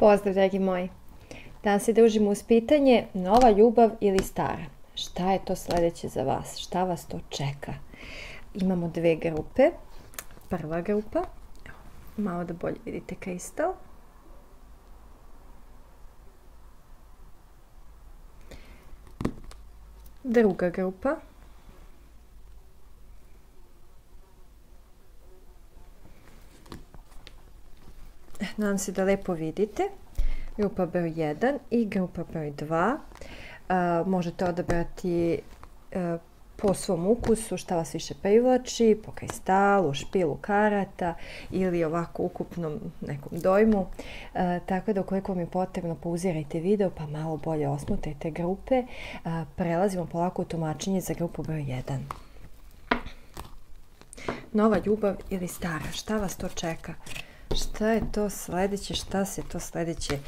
Pozdrav, dragi moji. Danas se družimo uz pitanje nova ljubav ili stara. Šta je to sljedeće za vas? Šta vas to čeka? Imamo dve grupe. Prva grupa, malo da bolje vidite kristal. Druga grupa. Nadam se da lepo vidite. Grupa broj 1 i grupa broj 2. Možete odabrati po svom ukusu šta vas više privlači, po kristalu, špilu karata ili ovako ukupnom nekom dojmu. Tako da ukoliko vam je potrebno, pauzirajte video pa malo bolje osmotrite grupe. Prelazimo polako u tumačenje za grupu broj 1. Nova ljubav ili stara, šta vas to čeka? Šta je to sljedeće? Šta se to sljedeće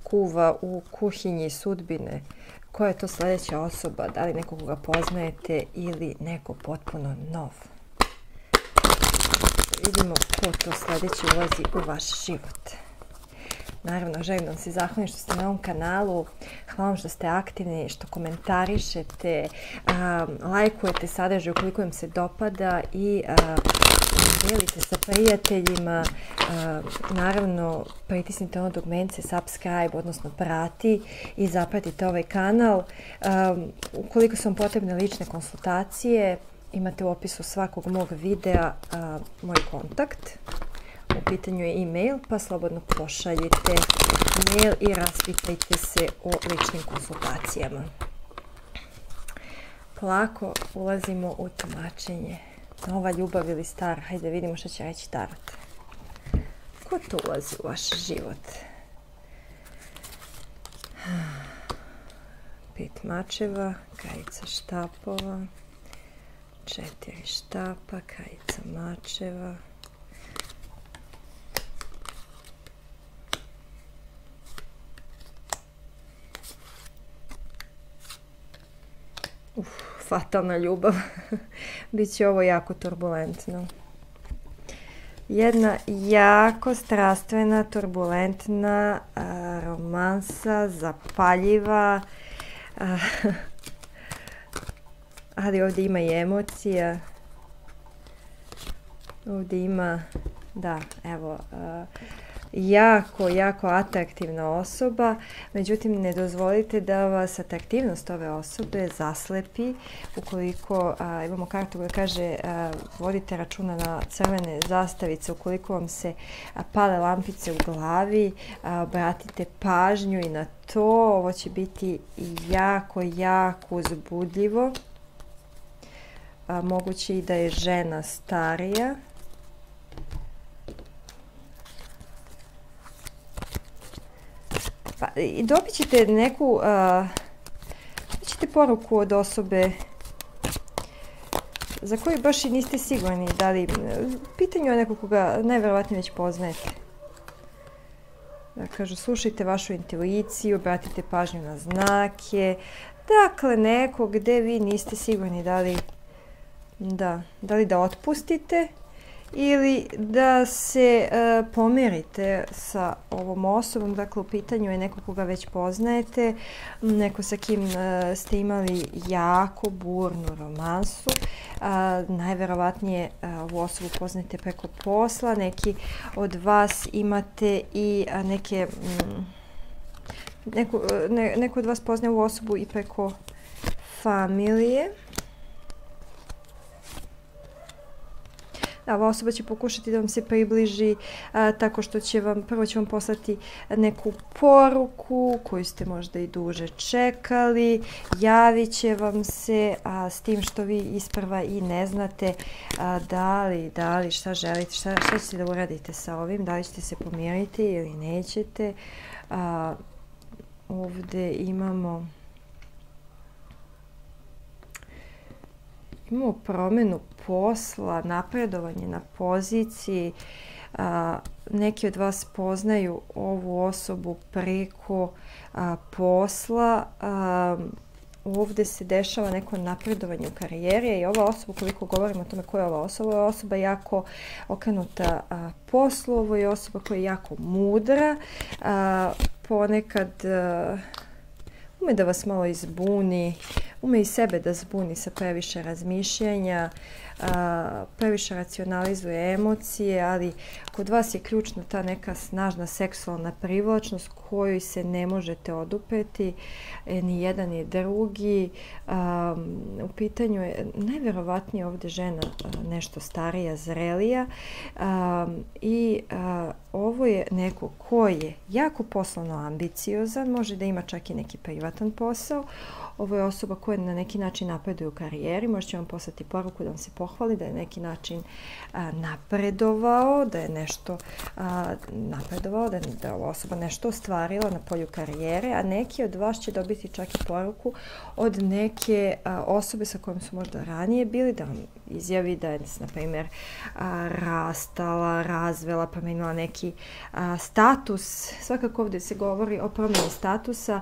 kuva u kuhinji sudbine? Koja je to sljedeća osoba? Da li nekog koga poznajete ili neko potpuno nov? Vidimo ko to sljedeće ulazi u vaš život. Naravno, želim da vam se zahvalim što ste na ovom kanalu. Hvala vam što ste aktivni, što komentarišete, lajkujete sadržaj ukoliko vam se dopada i delite sa prijateljima. Naravno, pritisnite ono dugmence subscribe, odnosno prati i zapratite ovaj kanal. Ukoliko su vam potrebne lične konsultacije, imate u opisu svakog mog videa moj kontakt. U pitanju je e-mail, pa slobodno pošaljite mail i raspitajte se o ličnim konsultacijama. Polako ulazimo u tumačenje. Nova ljubav ili stara? Hajde vidimo što će reći tarot. Ko to ulazi u vaš život? 5 mačeva, kraljica štapova, 4 štapa, kraljica mačeva, fatalna ljubav. Biće ovo jako turbulentno. Jedna jako strastvena, turbulentna romansa, zapaljiva, ali ovdje ima i emocija. Ovdje ima, da, evo, jako atraktivna osoba, međutim ne dozvolite da vas atraktivnost ove osobe zaslepi. Ukoliko imamo kartu koja kaže vodite računa na crvene zastavice, ukoliko vam se pale lampice u glavi, obratite pažnju i na to. Ovo će biti jako uzbudljivo. Moguće i da je žena starija. I dobit ćete neku poruku od osobe za koju baš i niste sigurni da li pitanju je nekog koga najvjerovatnije već poznajete. Da kažu, slušajte vašu intuiciju, obratite pažnju na znake. Dakle, neko gdje vi niste sigurni da li da otpustite ili da se pomirite sa ovom osobom. Dakle, u pitanju je neko koga već poznajete, neko sa kim ste imali jako burnu romansu. Najvjerovatnije ovu osobu poznajete preko posla, neki od vas imate i neko od vas poznaje ovu osobu i preko familije. Ova osoba će pokušati da vam se približi tako što će vam poslati neku poruku koju ste možda i duže čekali. Javit će vam se, s tim što vi isprva i ne znate da li šta želite, šta ćete da uradite sa ovim, da li ćete se pomiriti ili nećete. Ovdje imamo promjenu posla, napredovanje na poziciji. Neki od vas poznaju ovu osobu preko posla. ovdje se dešava neko napredovanje u karijeri i ova osoba, koliko govorimo o tome koja je ova osoba, je osoba jako okrenuta poslu, ovo je osoba koja je jako mudra, ponekad ume da vas malo izbuni, ume i sebe da zbuni sa previše razmišljanja, previše racionalizuje emocije, ali kod vas je ključna ta neka snažna seksualna privlačnost kojoj se ne možete odupeti, ni jedan ni drugi. U pitanju je najvjerovatnije ovdje žena nešto starija, zrelija i ovo je neko ko je jako poslovno ambiciozan, može da ima čak i neki privatan posao. Ovo je osoba koja na neki način napreduje u karijeri, možda će vam poslati poruku da vam se pohvali, da je neki način napredovao, da je nešto napredovao, da je ova osoba nešto ostvarila na polju karijere, a neki od vas će dobiti čak i poruku od neke osobe sa kojom su možda ranije bili, da vam izjavi da je, na primjer, rastala, razvela, promijenila neki status. Svakako ovdje se govori o promjeni statusa,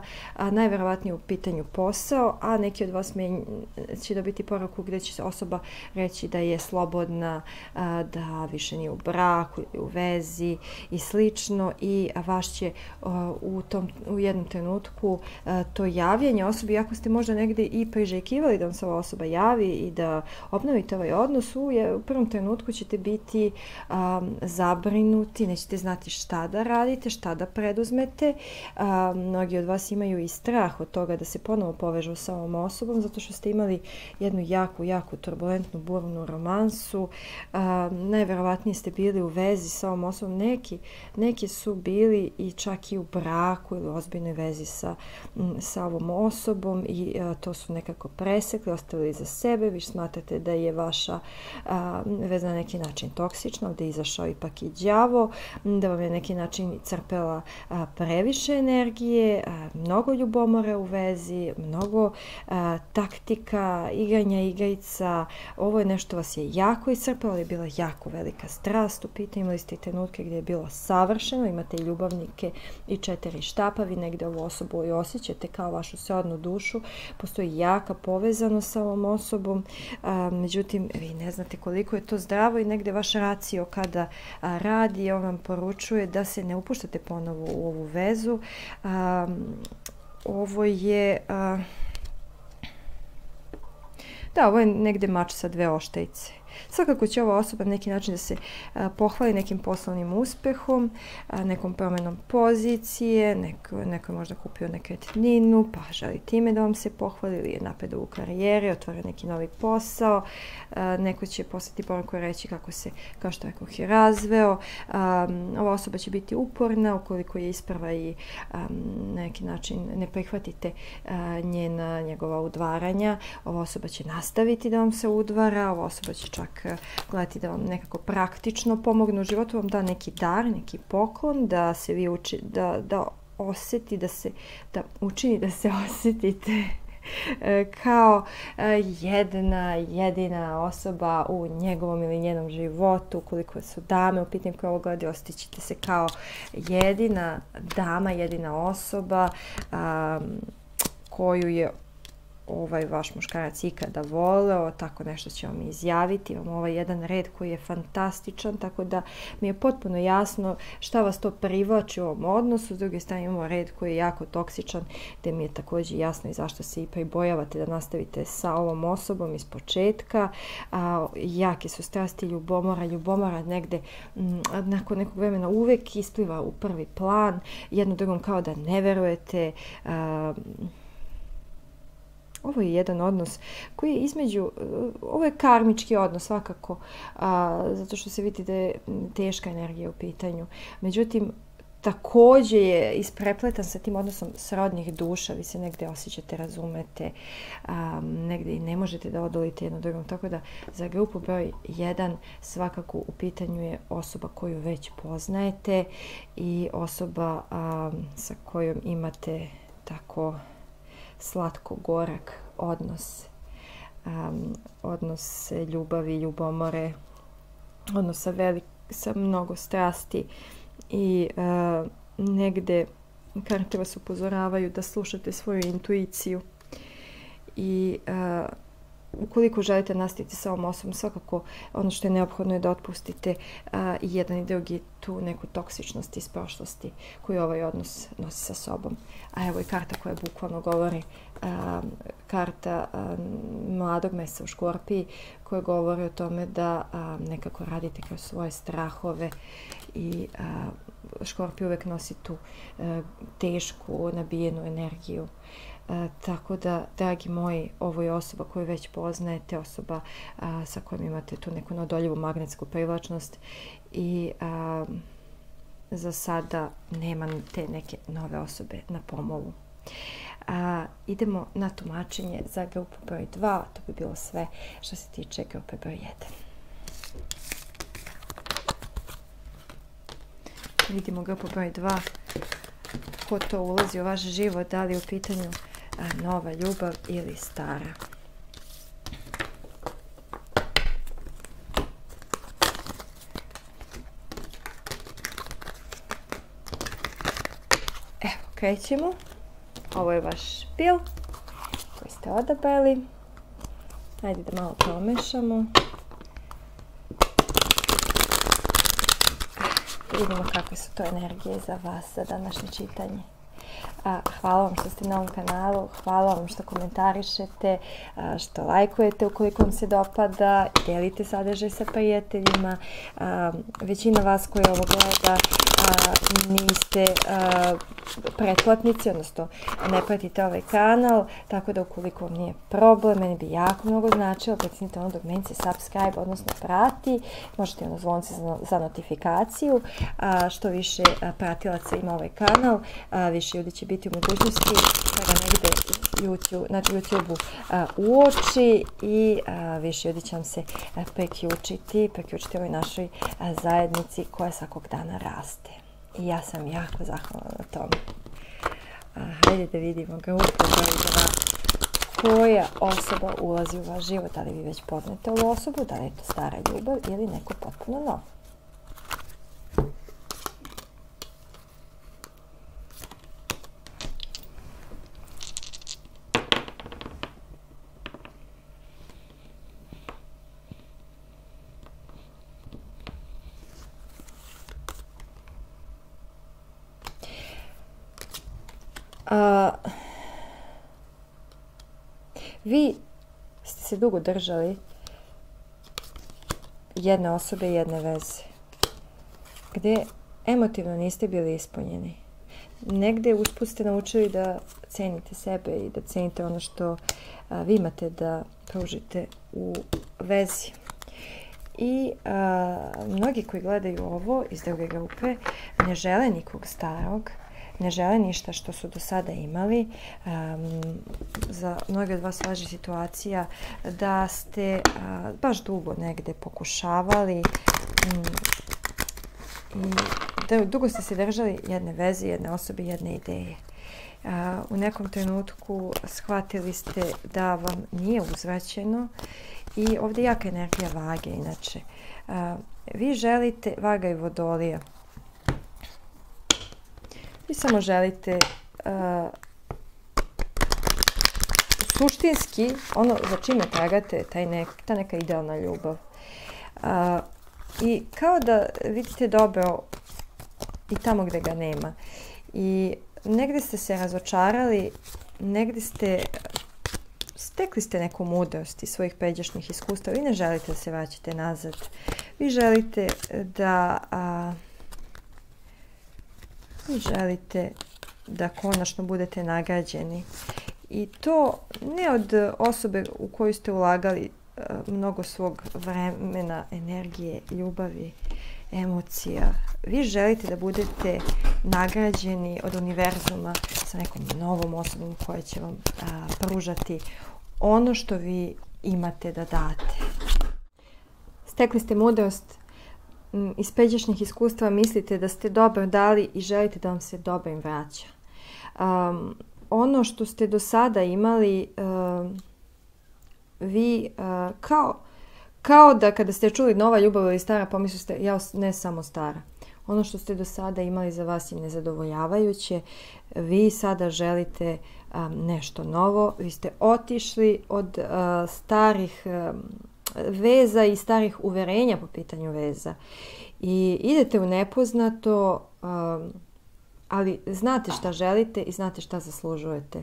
najvjerovatnije u pitanju posao, a neki od vas će dobiti poruku gdje će osoba reći da je slobodna, da više nije u braku, u vezi i slično, i vaš će u jednom trenutku to javljanje osobi, iako ste možda negdje i priželjkivali da vam se ova osoba javi i da obnovite ovaj odnos, u prvom trenutku ćete biti zabrinuti, nećete znati šta da radite, šta da preduzmete. Mnogi od vas imaju i strah od toga da se ponovo povežu sa ovom osobom, zato što ste imali jednu jako turbulentnu, burnu romansu. Najvjerovatnije ste bili u vezi sa ovom osobom. Neki su bili i čak i u braku ili u ozbiljnoj vezi sa ovom osobom i to su nekako presekli, ostavili za sebe. Vi smatrate da je vaša veza na neki način toksična, ovdje je izašao ipak i đavo, da vam je neki način crpela previše energije, mnogo ljubomore u vezi, mnogo taktika, igranja igrica. Ovo je nešto vas je jako iscrpelo, je bila jako velika strast u pitanju, imali ste i trenutke gdje je bilo savršeno, imate i ljubavnike i 4 štapa, vi negdje ovu osobu i osjećate kao vašu srodnu dušu, postoji jaka povezanost sa ovom osobom, međutim vi ne znate koliko je to zdravo i negdje vaš racio kada radi, on vam poručuje da se ne upuštate ponovo u ovu vezu. Ovo je ovo je negdje mač sa 2 oštrice. Svakako će ova osoba na neki način da se pohvali nekim poslovnim uspjehom, nekom promjenom pozicije, neko je možda kupio nekretninu pa želi time da vam se pohvali, ili je napredao u karijeri, otvorio neki novi posao, neko će poslati poruku i reći kako se, kao što rekoh, je razveo. Ova osoba će biti uporna ukoliko je isprva i na neki način ne prihvatite njegova udvaranja. Ova osoba će nastaviti da vam se udvara, ova osoba će čak gledati da vam nekako praktično pomogne u životu, vam da neki dar, neki poklon, da se vi da osjeti, da učini da se osjetite kao jedna jedina osoba u njegovom ili njenom životu. Ukoliko su dame u pitanju koje ovo gledaju, osjetit ćete se kao jedina dama, jedina osoba koju je ovaj vaš muškarac ikada voleo, tako nešto će vam izjaviti. Imamo ovaj jedan red koji je fantastičan, tako da mi je potpuno jasno šta vas to privlači u ovom odnosu. S druge strane imamo red koji je jako toksičan, gdje mi je također jasno i zašto se i pribojavate da nastavite sa ovom osobom iz početka. Jake su strasti, ljubomora negdje nakon nekog vremena uvijek ispliva u prvi plan, jedno drugom kao da ne verujete. Ovo je jedan odnos koji je između, ovo je karmički odnos svakako, zato što se vidi da je teška energija u pitanju. Međutim, također je isprepletan sa tim odnosom srodnih duša, vi se negdje osjećate, razumete, negdje i ne možete da odolite jedno drugom. Tako da za grupu broj 1 svakako u pitanju je osoba koju već poznajete i osoba sa kojom imate tako slatko-gorak odnos. Odnos ljubavi, ljubomore, odnos sa mnogo strasti i negdje karte vas upozoravaju da slušate svoju intuiciju i ukoliko želite nastaviti sa ovom osobom, svakako ono što je neophodno je da otpustite i jedan i drugi tu neku toksičnost iz prošlosti koju ovaj odnos nosi sa sobom. A evo i karta koja bukvalno govori, karta mladog meseca u Škorpiji, koja govori o tome da nekako radite kroz svoje strahove i Škorpij uvek nosi tu tešku, nabijenu energiju. Tako da, dragi moji, ovo je osoba koju već poznajete, osoba sa kojom imate tu neku neodoljivu magnetsku privlačnost i za sada nema te neke nove osobe na pomolu. Idemo na tumačenje za grupu broj 2. To bi bilo sve što se tiče grupe broj 1. Vidimo grupu broj 2. Ko to ulazi u vaš život, da li je u pitanju nova ljubav ili stara. Evo, krećemo. Ovo je vaš špil koji ste odabrali. Ajde da malo promešamo. Vidimo kakve su to energije za vas za današnje čitanje. Hvala vam što ste na ovom kanalu, hvala vam što komentarišete, što lajkujete ukoliko vam se dopada, delite sadržaj sa prijateljima. Većina vas koji ovo gleda niste pretplatnici, odnosno ne pratite ovaj kanal, tako da ukoliko vam nije problem, meni bi jako mnogo značilo, pritisnite ono dugmenice subscribe, odnosno prati, možete ono zvonce za notifikaciju. Što više pratilaca ima ovaj kanal, više ljudi će biti u mogućnosti da ga negde na YouTube-u uoči i više ljudi će vam se priključiti ovoj našoj zajednici koja svakog dana raste. I ja sam jako zahvalna na tome. Hajde da vidimo grupu broj 2. Koja osoba ulazi u vaš život? Da li vi već poznate ovu osobu? Da li je to stara ljubav ili neko potpuno novo? Vi ste se dugo držali jedne osobe i jedne veze, gdje emotivno niste bili ispunjeni. Negdje usput ste naučili da cenite sebe i da cenite ono što vi imate da pružite u vezi. I mnogi koji gledaju ovo iz druge grupe ne žele nikog starog, ne žele ništa što su do sada imali. Za mnoge od vas važi situacija da ste baš dugo negde pokušavali i dugo ste se držali jedne veze, jedne osobe, jedne ideje. U nekom trenutku shvatili ste da vam nije uzvraćeno i ovdje je jaka energija vage inače. Vi želite, vaga i vodolija, vi samo želite suštinski ono za čime tragate, ta neka idealna ljubav. I kao da vidite dobro i tamo gdje ga nema. I negdje ste se razočarali, negdje stekli ste neku mudrost iz svojih pređašnjih iskustva. Vi ne želite da se vraćate nazad. Vi želite da konačno budete nagrađeni. I to ne od osobe u koju ste ulagali mnogo svog vremena, energije, ljubavi, emocija. Vi želite da budete nagrađeni od univerzuma sa nekom novom osobom koja će vam pružati ono što vi imate da date. Stekli ste mudrost iz pređašnjih iskustva, mislite da ste dobro dali i želite da vam se dobrim vraća. Ono što ste do sada imali, vi kao da kada ste čuli nova ljubav ili stara, pomislili ste, ja ne samo stara. Ono što ste do sada imali za vas je nezadovoljavajuće. Vi sada želite nešto novo. Vi ste otišli od starih veza i starih uverenja po pitanju veza. I idete u nepoznato, ali znate šta želite i znate šta zaslužujete.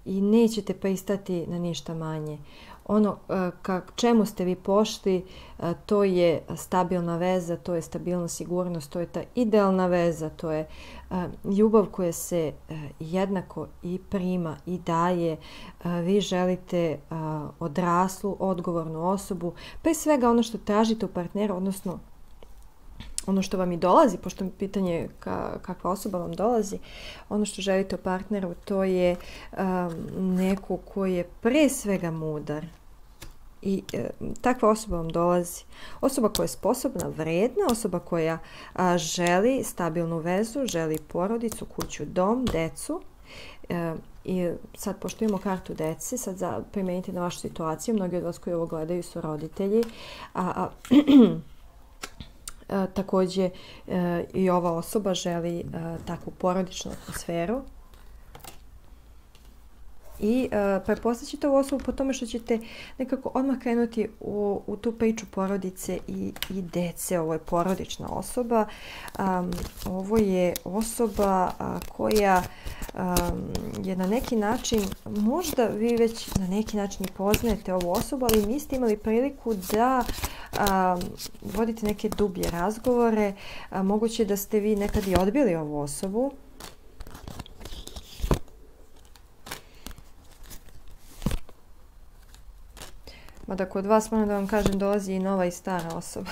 I nećete pristati na ništa manje. Ono čemu ste vi pošli, to je stabilna veza, to je stabilna sigurnost, to je ta idealna veza, to je ljubav koja se jednako i prima i daje. Vi želite odraslu, odgovornu osobu, pa i svega ono što tražite u partneru, odnosno ono što vam i dolazi, pošto je pitanje kakva osoba vam dolazi, ono što želite u partneru, to je neko ko je pre svega mudar. I takva osoba vam dolazi. Osoba koja je sposobna, vredna, osoba koja želi stabilnu vezu, želi porodicu, kuću, dom, decu. I sad, pošto imamo kartu dece, sad primenite na vašu situaciju. Mnogi od vas koji ovo gledaju su roditelji. Također i ova osoba želi takvu porodičnu atmosferu. I prepoznaćete ovu osobu po tome što ćete nekako odmah krenuti u tu priču porodice i dece. Ovo je porodična osoba. Ovo je osoba koja je na neki način, možda vi već na neki način poznajete ovu osobu, ali niste imali priliku da vodite neke dublje razgovore. Moguće da ste vi nekad i odbili ovu osobu. Mada kod vas, moram da vam kažem, dolazi i nova i stara osoba.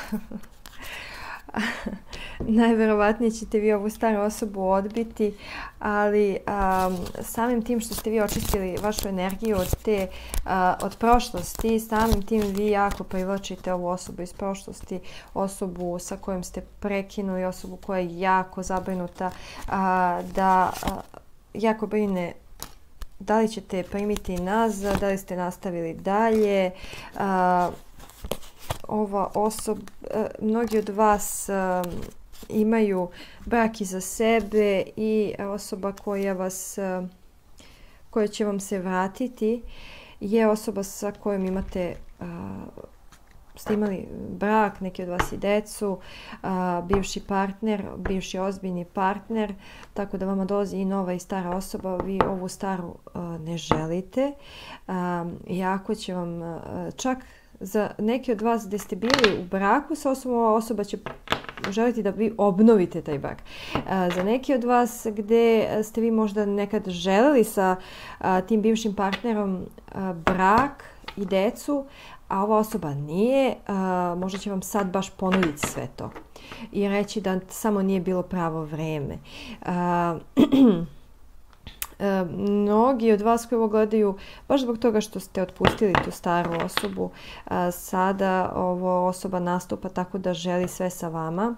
Najverovatnije ćete vi ovu staru osobu odbiti, ali samim tim što ste vi očistili vašu energiju od prošlosti, samim tim vi jako privlačite ovu osobu iz prošlosti, osobu sa kojom ste prekinuli, osobu koja je jako zabrinuta, da jako brine da li ćete primiti nazad, da li ste nastavili dalje. Ova osoba, mnogi od vas imaju brak iza sebe i osoba koja će vam se vratiti je osoba sa kojom ste imali brak, neki od vas i decu, bivši partner, bivši ozbiljni partner, tako da vama dolazi i nova i stara osoba. Vi ovu staru ne želite. Iako će vam čak za neki od vas gdje ste bili u braku sa osobom, ova osoba će želiti da vi obnovite taj brak. Za neki od vas gdje ste vi možda nekad želeli sa tim bivšim partnerom brak i decu, a ova osoba nije, možda će vam sad baš ponuditi sve to i reći da samo nije bilo pravo vreme. Mnogi od vas koji ovo gledaju, baš zbog toga što ste otpustili tu staru osobu, sada ova osoba nastupa tako da želi sve sa vama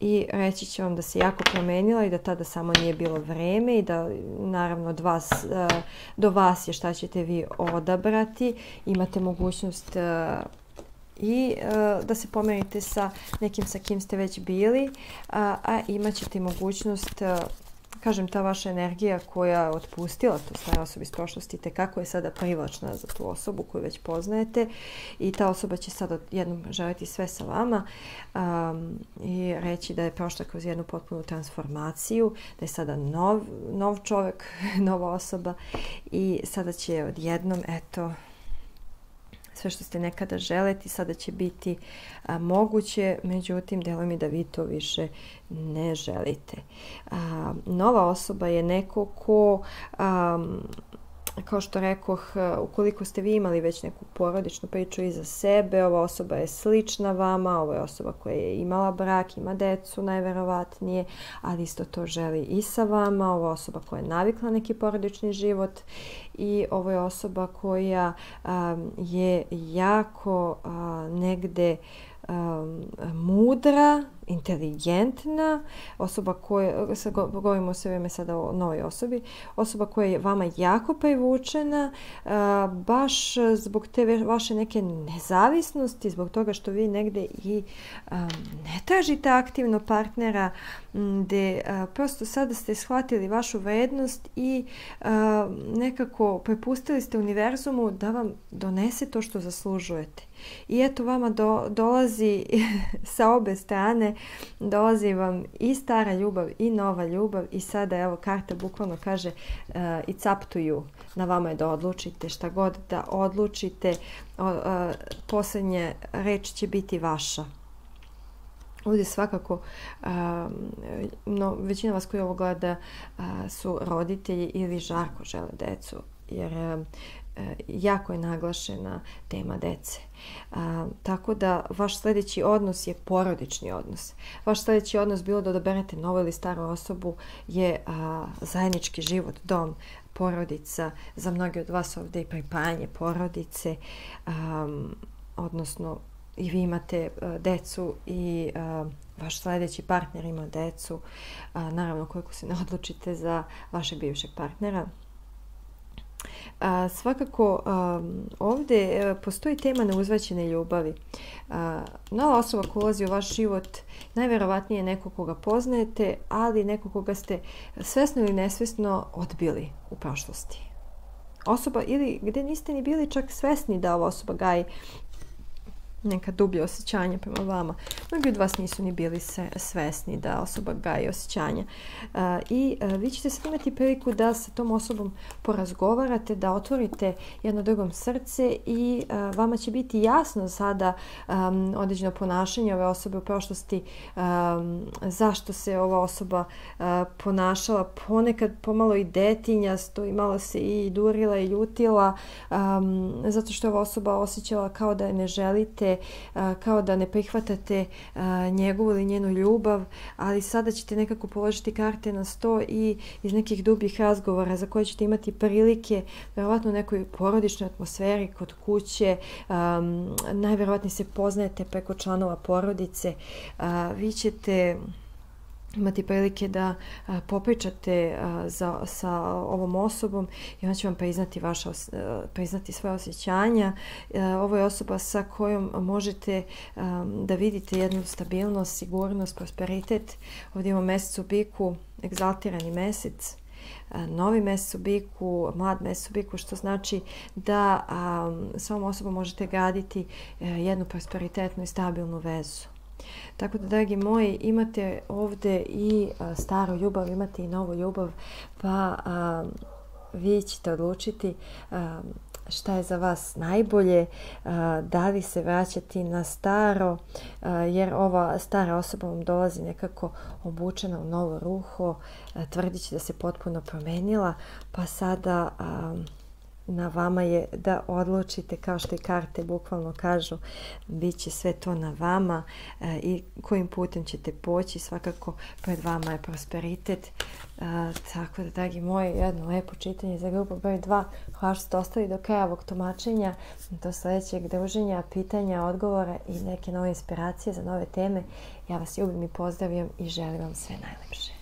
i reći će vam da se jako promenila i da tada samo nije bilo vreme i da naravno do vas je šta ćete vi odabrati. Imate mogućnost i da se pomerite sa nekim sa kim ste već bili, a imat ćete mogućnost, kažem, ta vaša energija koja je otpustila tu staru osobu iz prošlosti, tekako je sada privlačna za tu osobu koju već poznajete i ta osoba će sada jednom želiti sve sa vama i reći da je prošla kroz jednu potpunu transformaciju, da je sada nov čovjek, nova osoba i sada će odjednom, eto, sve što ste nekada želeti sada će biti moguće, međutim, deluje mi da vi to više ne želite. Nova osoba je neko ko, kao što rekoh, ukoliko ste vi imali već neku porodičnu priču iza sebe, ova osoba je slična vama, ovo je osoba koja je imala brak, ima decu najverovatnije, ali isto to želi i sa vama, ova osoba koja je navikla neki porodični život i ovo je osoba koja je jako negde mudra, inteligentna, osoba koja, govorimo sve vrijeme sada o novoj osobi, osoba koja je vama jako privučena, baš zbog te vaše neke nezavisnosti, zbog toga što vi negdje i ne tražite aktivno partnera, gdje prosto sada ste shvatili vašu vrednost i nekako prepustili ste univerzumu da vam donese to što zaslužujete. I eto vama dolazi sa obe strane, dolazi vam i stara ljubav i nova ljubav i sada evo karta bukvalno kaže it's up to you. Na vama je da odlučite šta god da odlučite, posljednja reč će biti vaša. Ovdje svakako većina vas koji ovo gleda su roditelji ili žarko žele decu, jer jako je naglašena tema dece. Tako da vaš sljedeći odnos je porodični odnos. Vaš sljedeći odnos, bilo da odaberete novu ili staru osobu, je zajednički život, dom, porodica. Za mnogi od vas ovdje i pripajanje porodice, odnosno i vi imate decu i vaš sljedeći partner ima decu. Naravno, koliko se ne odlučite za vašeg bivšeg partnera. Svakako ovdje postoji tema neuzvraćene ljubavi. Nova osoba koja ulazi u vaš život najvjerovatnije je neko koga poznajete, ali neko koga ste svesno ili nesvesno odbili u prošlosti. Osoba ili gdje niste ni bili čak svesni da ova osoba gaji neka dublje osjećanja prema vama. Mnogi od vas nisu ni bili svesni da osoba gaji osjećanja. I vi ćete sad imati priliku da sa tom osobom porazgovarate, da otvorite jedno drugom srce i vama će biti jasno sada određeno ponašanje ove osobe u prošlosti, zašto se ova osoba ponašala ponekad pomalo i detinjasto i malo se i durila i ljutila, zato što ova osoba osjećala kao da je ne želite, kao da ne prihvatate njegovu ili njenu ljubav, ali sada ćete nekako položiti karte na sto i iz nekih dubljih razgovora za koje ćete imati prilike, vjerovatno u nekoj porodičnoj atmosferi kod kuće, najvjerovatnije se poznajete preko članova porodice, vi ćete imati prilike da popričate sa ovom osobom i ona će vam priznati svoje osjećanja. Ovo je osoba sa kojom možete da vidite jednu stabilnost, sigurnost, prosperitet. Ovdje imamo mesec u biku, egzaltirani mesec, novi mesec u biku, mlad mesec u biku, što znači da sa ovom osobom možete graditi jednu prosperitetnu i stabilnu vezu. Tako da, dragi moji, imate ovdje i staru ljubav, imate i novu ljubav, pa vi ćete odlučiti šta je za vas najbolje, da li se vraćati na staro, jer ova stara osoba vam dolazi nekako obučena u novo ruho, tvrdit će da se potpuno promenila, pa sada na vama je da odlučite, kao što i karte bukvalno kažu, bit će sve to na vama i kojim putem ćete poći. Svakako pred vama je prosperitet. Tako da, dragi moji, jedno lepo čitanje za grupu broj 2. Hvala što ste ostali do kraja ovog tumačenja, do sljedećeg druženja, pitanja, odgovora i neke nove inspiracije za nove teme. Ja vas ljubim i pozdravljam i želim vam sve najlepše.